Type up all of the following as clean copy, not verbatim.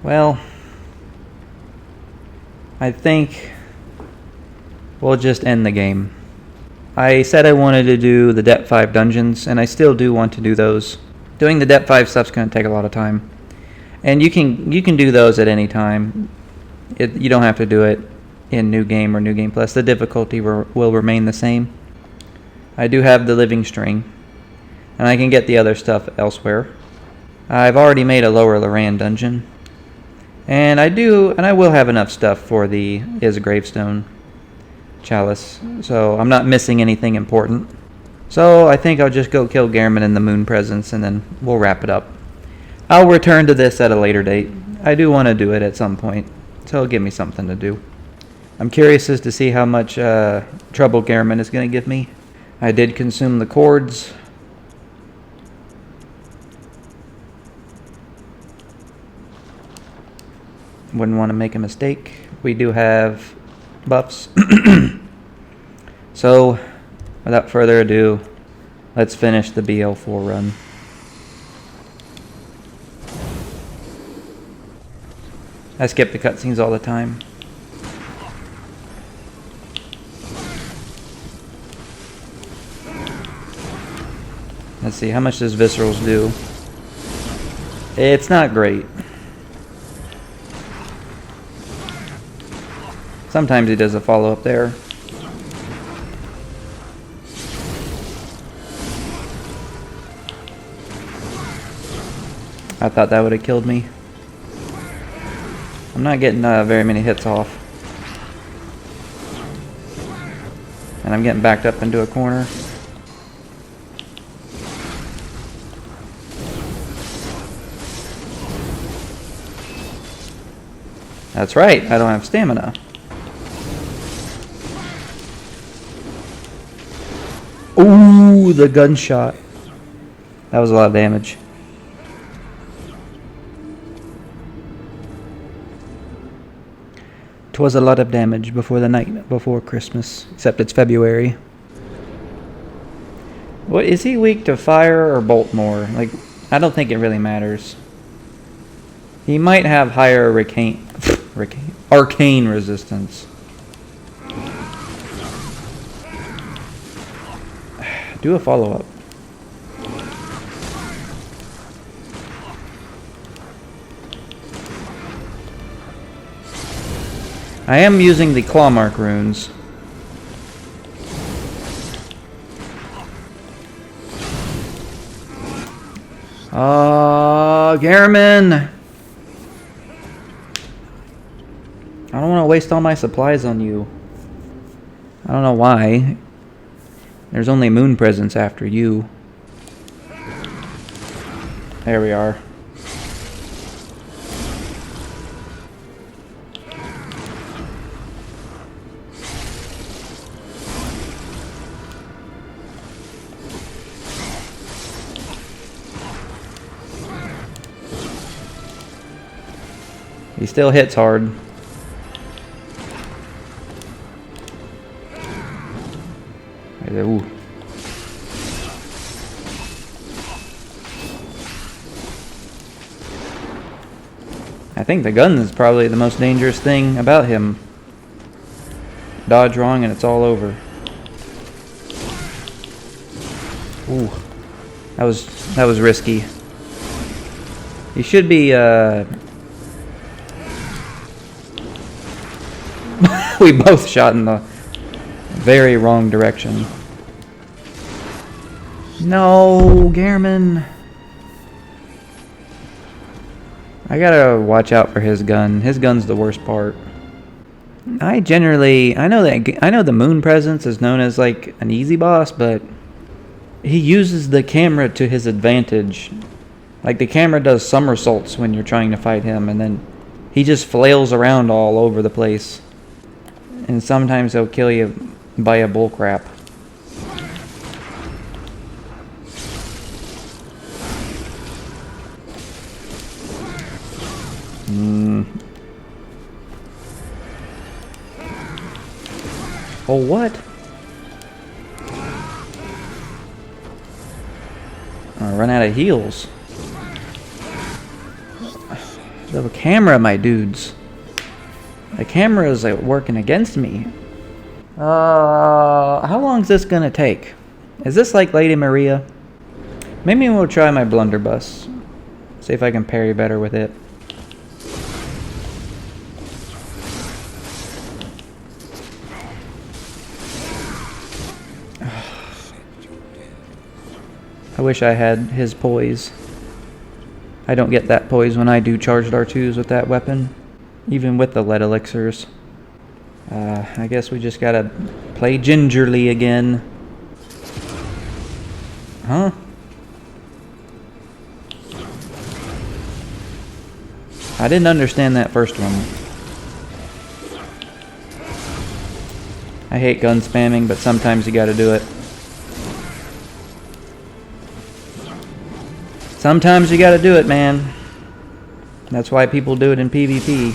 Well, I think we'll just end the game. I said I wanted to do the Depth 5 dungeons, and I still do want to do those. Doing the Depth 5 stuff's going to take a lot of time. And you can do those at any time. You don't have to do it in New Game or New Game Plus. The difficulty will remain the same. I do have the Living String, and I can get the other stuff elsewhere. I've already made a Lower Loran dungeon. And I will have enough stuff for the Is Gravestone Chalice, so I'm not missing anything important. So I think I'll just go kill Gehrman in the Moon Presence, and then we'll wrap it up. I'll return to this at a later date. I do want to do it at some point, so it'll give me something to do. I'm curious as to see how much trouble Gehrman is going to give me. I did consume the cords. Wouldn't want to make a mistake. We do have buffs. So, without further ado, let's finish the BL4 run. I skip the cutscenes all the time. Let's see, how much does Viscerals do? It's not great. Sometimes he does a follow-up there. I thought that would have killed me. I'm not getting very many hits off. And I'm getting backed up into a corner. That's right, I don't have stamina. Ooh, the gunshot. That was a lot of damage. Twas a lot of damage before the night before Christmas, except it's February. What is he weak to fire or bolt more? Like, I don't think it really matters. He might have higher arcane resistance. Do a follow-up. I am using the claw mark runes. Gehrman! I don't want to waste all my supplies on you. I don't know why. There's only Moon Presence after you. There we are. He still hits hard. Ooh. I think the gun is probably the most dangerous thing about him. Dodge wrong and it's all over. Ooh. That was risky. He should be we both shot in the very wrong direction. No, Gehrman. I gotta watch out for his gun. His gun's the worst part. I know the Moon Presence is known as like an easy boss, but he uses the camera to his advantage. Like the camera does somersaults when you're trying to fight him, and then he just flails around all over the place. And sometimes he'll kill you by a bullcrap. Oh, what? I run out of heals. The camera, my dudes. The camera is like working against me. How long is this gonna take? Is this like Lady Maria? Maybe we'll try my blunderbuss. See if I can parry better with it. I wish I had his poise. I don't get that poise when I do charged R2s with that weapon. Even with the lead elixirs. I guess we just gotta play gingerly again. Huh? I didn't understand that first one. I hate gun spamming, but sometimes you gotta do it. Sometimes you gotta do it, man. That's why people do it in PvP.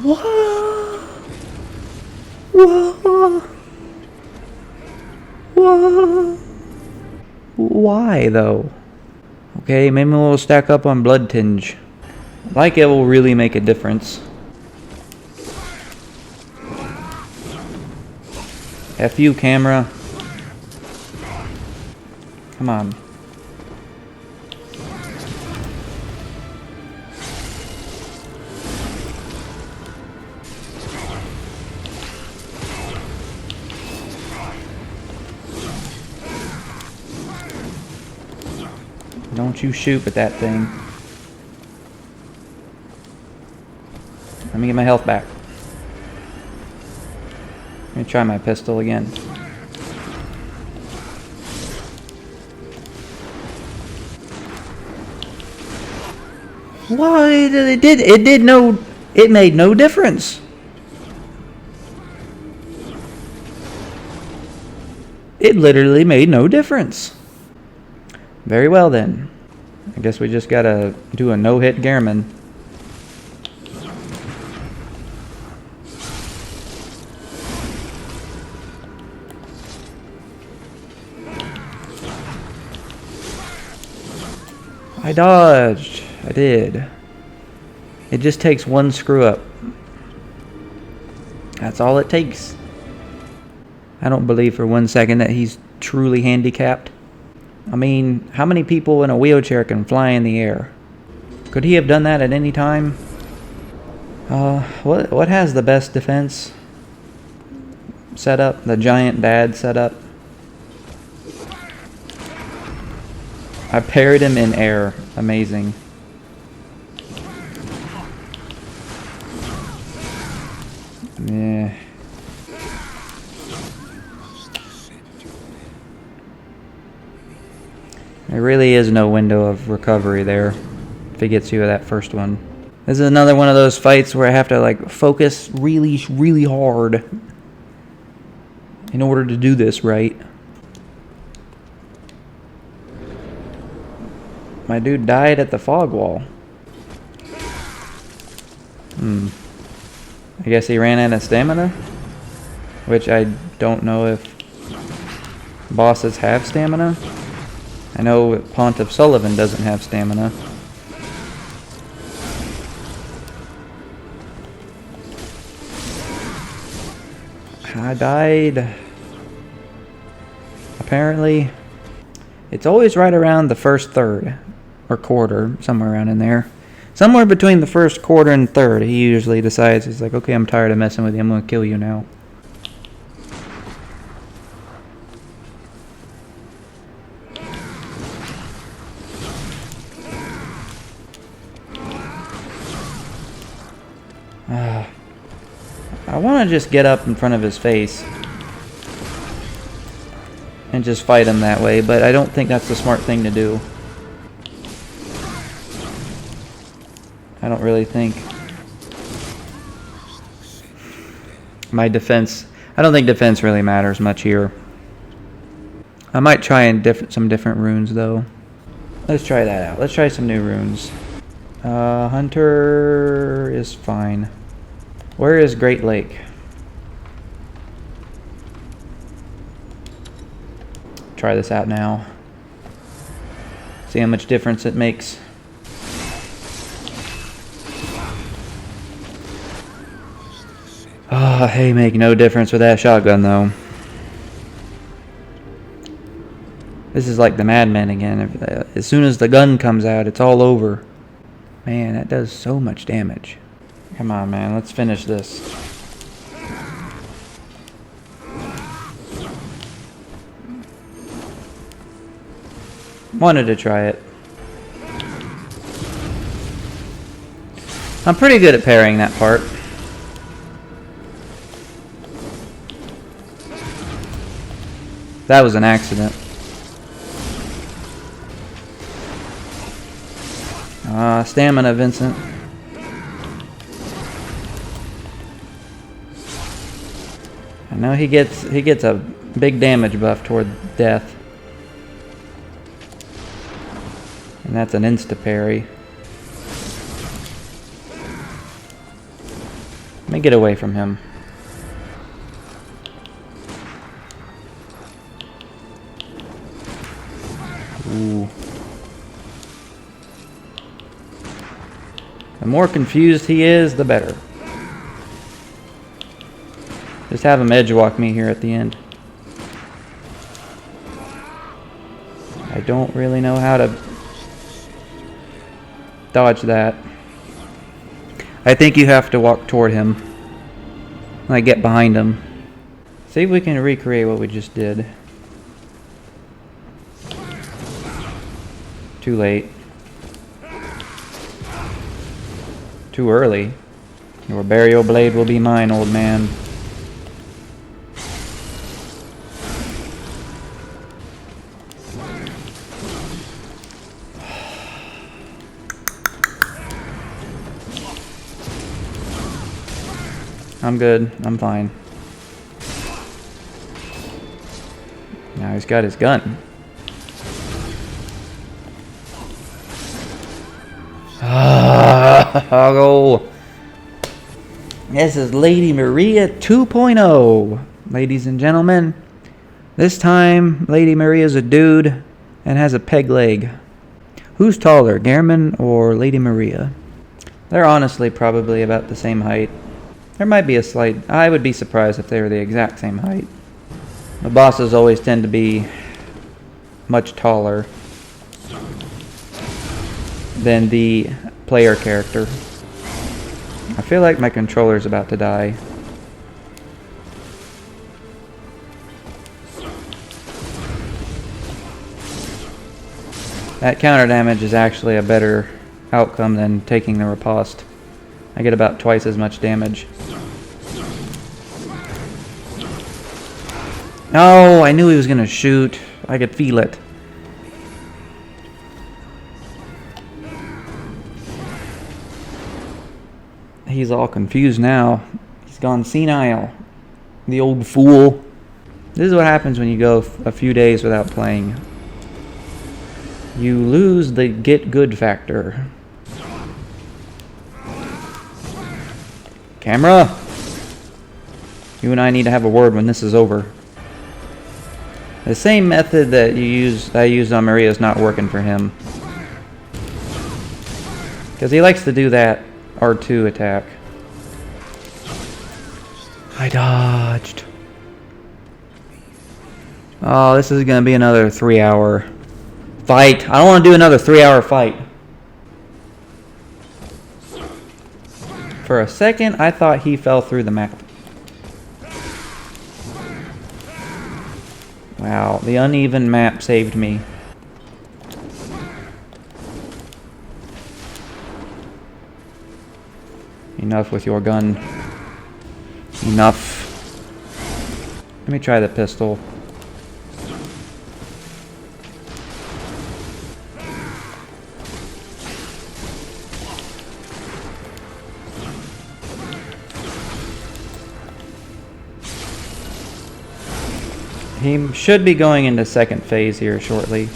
Whoa! Whoa! Whoa! Why, though? Okay, maybe we'll stack up on Blood Tinge. Like it will really make a difference. F you, camera. Come on. Don't you shoot at that thing. Let me get my health back. Let me try my pistol again. What? It made no difference. It literally made no difference. Very well then. I guess we just gotta do a no-hit Gehrman. I dodged. I did. It just takes one screw up. That's all it takes. I don't believe for 1 second that he's truly handicapped. I mean, how many people in a wheelchair can fly in the air? Could he have done that at any time? What has the best defense setup? The giant dad setup? I parried him in air. Amazing. Yeah. There really is no window of recovery there if he gets you with that first one. This is another one of those fights where I have to like focus really, really hard in order to do this right. My dude died at the fog wall. I guess he ran out of stamina, which I don't know if bosses have stamina. I know Pontiff Sullivan doesn't have stamina. I died. Apparently, it's always right around the first third, or quarter, somewhere around in there. Somewhere between the first quarter and third, he usually decides, he's like, okay, I'm tired of messing with you, I'm gonna kill you now. I want to just get up in front of his face and just fight him that way, but I don't think that's the smart thing to do. I don't really think my defense, I don't think defense really matters much here. I might try some different runes though. Let's try that out. Let's try some new runes. Hunter is fine. Where is Great Lake? Try this out now. See how much difference it makes. Oh, hey, make no difference with that shotgun though. This is like the Madman again. As soon as the gun comes out, it's all over. Man, that does so much damage. Come on, man, let's finish this. Wanted to try it. I'm pretty good at parrying that part. That was an accident. Stamina, Vincent. I know he gets a big damage buff toward death. And that's an insta parry. Let me get away from him. Ooh. The more confused he is, the better. Just have him edge walk me here at the end. I don't really know how to dodge that. I think you have to walk toward him. Like get behind him. See if we can recreate what we just did. Too late. Too early. Your burial blade will be mine, old man. I'm good. I'm fine. Now he's got his gun. Oh, this is Lady Maria 2.0, ladies and gentlemen. This time, Lady Maria's a dude and has a peg leg. Who's taller, Gehrman or Lady Maria? They're honestly probably about the same height. There might be a slight... I would be surprised if they were the exact same height. The bosses always tend to be much taller than the player character. I feel like my controller's about to die. That counter damage is actually a better outcome than taking the riposte. I get about twice as much damage. Oh, I knew he was gonna shoot. I could feel it. He's all confused now. He's gone senile. The old fool. This is what happens when you go a few days without playing. You lose the get good factor. Camera! You and I need to have a word when this is over. The same method that I used on Maria is not working for him. Because he likes to do that R2 attack. I dodged. Oh, this is going to be another 3-hour fight. I don't want to do another 3-hour fight. For a second, I thought he fell through the map. Wow, the uneven map saved me. Enough with your gun. Enough. Let me try the pistol. He should be going into second phase here shortly.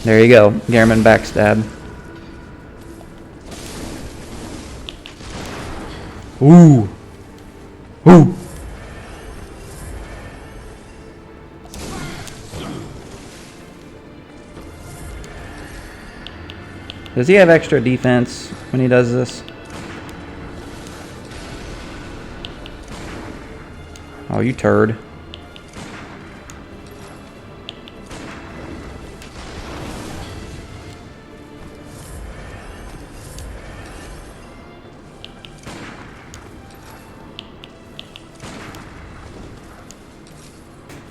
There you go, Gehrman backstab. Ooh. Ooh. Does he have extra defense when he does this? Oh, you turd.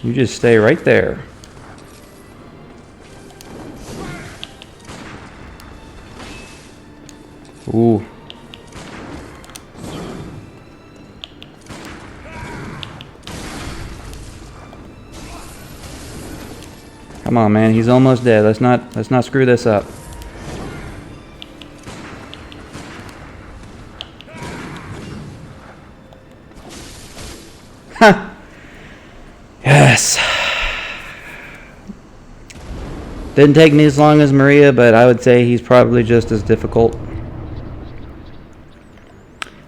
You just stay right there. Ooh. Come on, man. He's almost dead. Let's not screw this up. Ha! Yes. Didn't take me as long as Maria, but I would say he's probably just as difficult.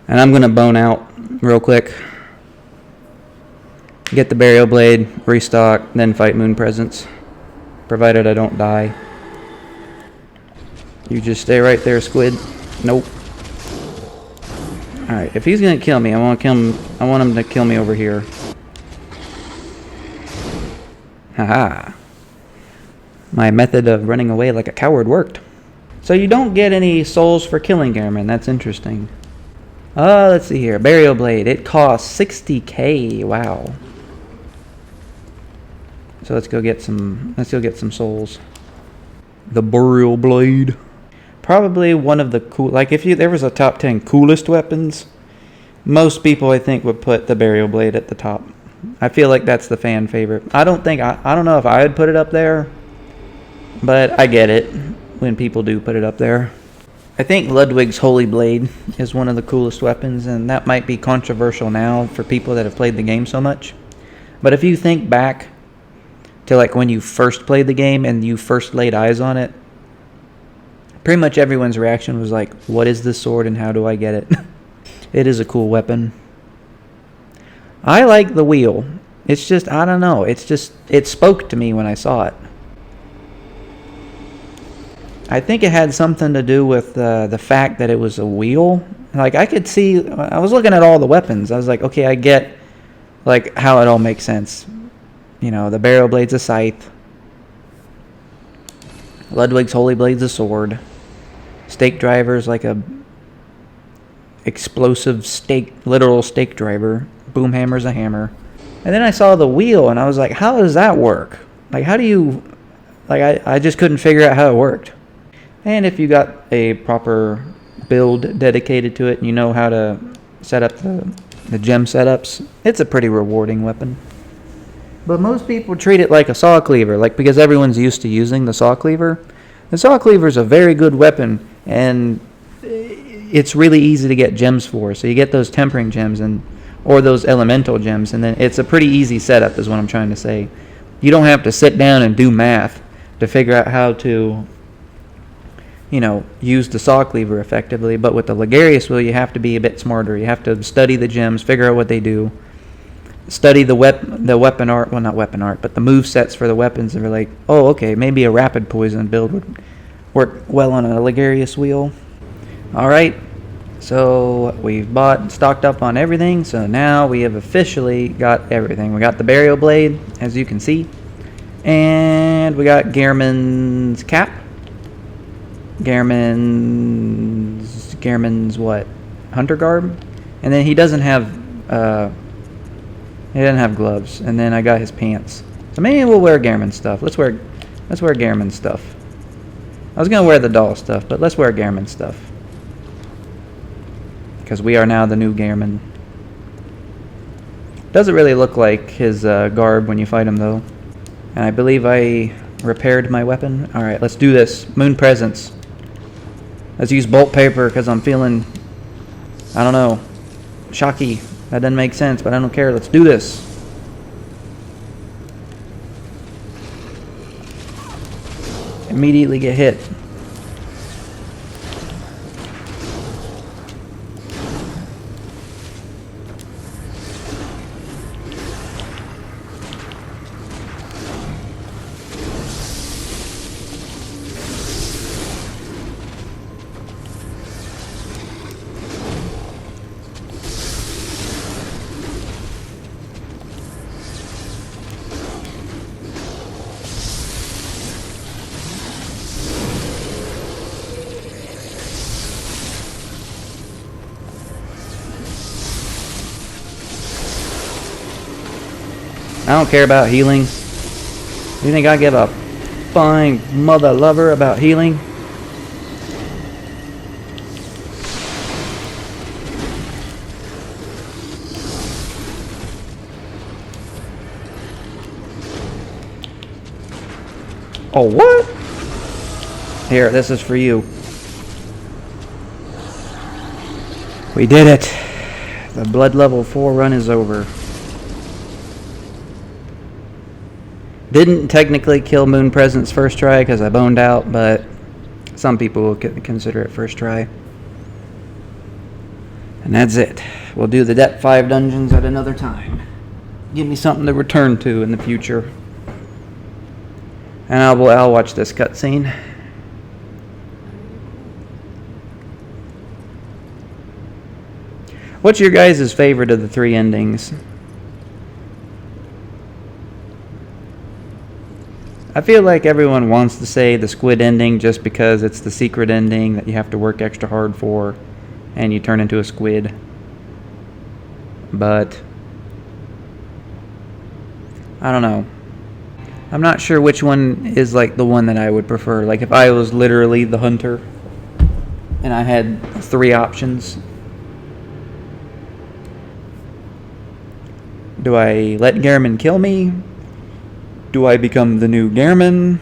And I'm gonna bone out real quick. Get the burial blade, restock, then fight Moon Presence. Provided I don't die. You just stay right there, Squid. Nope. Alright, if he's gonna kill me, I want him to kill me over here. Haha. My method of running away like a coward worked. So you don't get any souls for killing Gehrman. That's interesting. Let's see here. Burial Blade. It costs 60k. Wow. So let's go get some souls. The Burial Blade. Probably one of the cool, like if there was a top 10 coolest weapons, most people I think would put the Burial Blade at the top. I feel like that's the fan favorite. I don't know if I would put it up there, but I get it when people do put it up there. I think Ludwig's Holy Blade is one of the coolest weapons, and that might be controversial now for people that have played the game so much. But if you think back to like when you first played the game and you first laid eyes on it, pretty much everyone's reaction was like, what is this sword and how do I get it? It is a cool weapon. I like the wheel. It's just, I don't know. It spoke to me when I saw it. I think it had something to do with the fact that it was a wheel. Like I could see, I was looking at all the weapons. I was like, okay, I get like how it all makes sense. You know, the Burial Blade's a scythe. Ludwig's Holy Blade's a sword. Stake Driver's like a explosive stake, literal stake driver. Boomhammer's a hammer. And then I saw the wheel and I was like, how does that work? Like how do you, like I just couldn't figure out how it worked. And if you got a proper build dedicated to it and you know how to set up the gem setups, it's a pretty rewarding weapon. But most people treat it like a saw cleaver, like because everyone's used to using the saw cleaver. The saw cleaver is a very good weapon, and it's really easy to get gems for. So you get those tempering gems or those elemental gems, and then it's a pretty easy setup is what I'm trying to say. You don't have to sit down and do math to figure out how to, you know, use the saw cleaver effectively. But with the Ligarius wheel, you have to be a bit smarter. You have to study the gems, figure out what they do, study the weapon art, well not weapon art, but the move sets for the weapons, and we're like, oh okay, maybe a rapid poison build would work well on a Ligarius wheel. Alright, so we've stocked up on everything, so now we have officially got everything. We got the Burial Blade, as you can see, and we got Gehrman's cap. Gehrman's what? Hunter garb? And then he doesn't have gloves. And then I got his pants. So maybe we'll wear Gehrman stuff. Let's wear Gehrman stuff. I was gonna wear the doll stuff, but let's wear Gehrman stuff. Because we are now the new Gehrman. Doesn't really look like his garb when you fight him though. And I believe I repaired my weapon. Alright, let's do this. Moon Presence. Let's use bolt paper because I'm feeling, I don't know, shocky. That doesn't make sense, but I don't care. Let's do this. Immediately get hit. I don't care about healing. You think I give a flying mother lover about healing? Oh, what? Here, this is for you. We did it. The Blood Level 4 run is over. Didn't technically kill Moon Presence first try because I boned out, but some people will consider it first try. And that's it. We'll do the Depth 5 dungeons at another time. Give me something to return to in the future. And I'll watch this cutscene. What's your guys' favorite of the 3 endings? I feel like everyone wants to say the squid ending just because it's the secret ending that you have to work extra hard for and you turn into a squid. But I don't know. I'm not sure which one is like the one that I would prefer. Like if I was literally the hunter and I had 3 options. Do I let Gehrman kill me? Do I become the new Gehrman?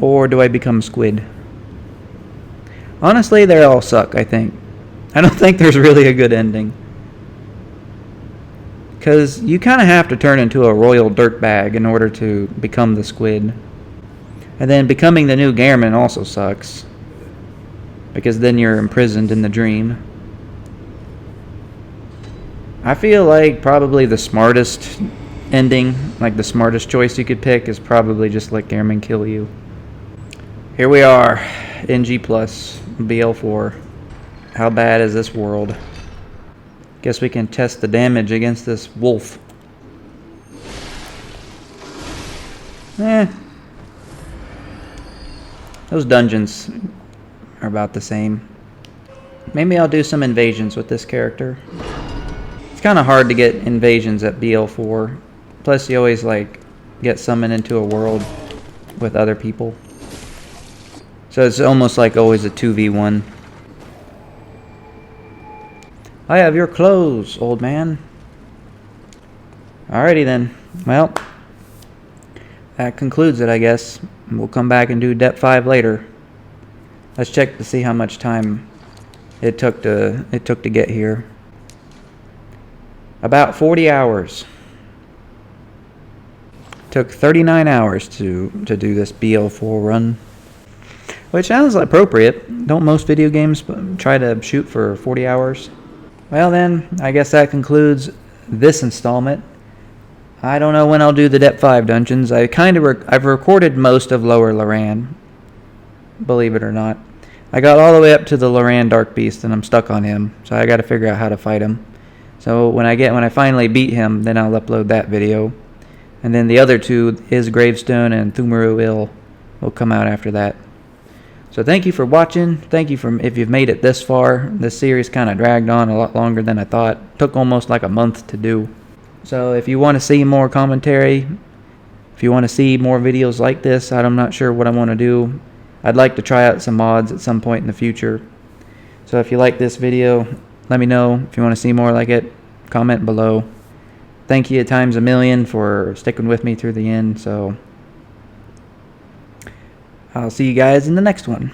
Or do I become Squid? Honestly, they all suck, I think. I don't think there's really a good ending. Because you kind of have to turn into a royal dirtbag in order to become the Squid. And then becoming the new Gehrman also sucks. Because then you're imprisoned in the dream. I feel like probably the smartest ending, like the smartest choice you could pick, is probably just let Gehrman kill you. Here we are, NG Plus, BL4. How bad is this world? Guess we can test the damage against this wolf. Those dungeons are about the same. Maybe I'll do some invasions with this character. It's kind of hard to get invasions at BL4. Plus you always like get summoned into a world with other people. So it's almost like always a 2v1. I have your clothes, old man. Alrighty then. Well, that concludes it, I guess. We'll come back and do Depth 5 later. Let's check to see how much time it took to get here. About 40 hours. Took 39 hours to do this BL4 run. Which sounds appropriate. Don't most video games try to shoot for 40 hours? Well then, I guess that concludes this installment. I don't know when I'll do the Depth 5 dungeons. I've recorded most of Lower Loran, believe it or not. I got all the way up to the Loran Dark Beast and I'm stuck on him, so I got to figure out how to fight him. So when I finally beat him, then I'll upload that video. And then the other 2, his Gravestone and Thumaru Il, will come out after that. So thank you for watching. Thank you if you've made it this far. This series kind of dragged on a lot longer than I thought. Took almost like a month to do. So if you want to see more commentary, if you want to see more videos like this, I'm not sure what I want to do. I'd like to try out some mods at some point in the future. So if you like this video, let me know. If you want to see more like it, comment below. Thank you times a million for sticking with me through the end. So I'll see you guys in the next one.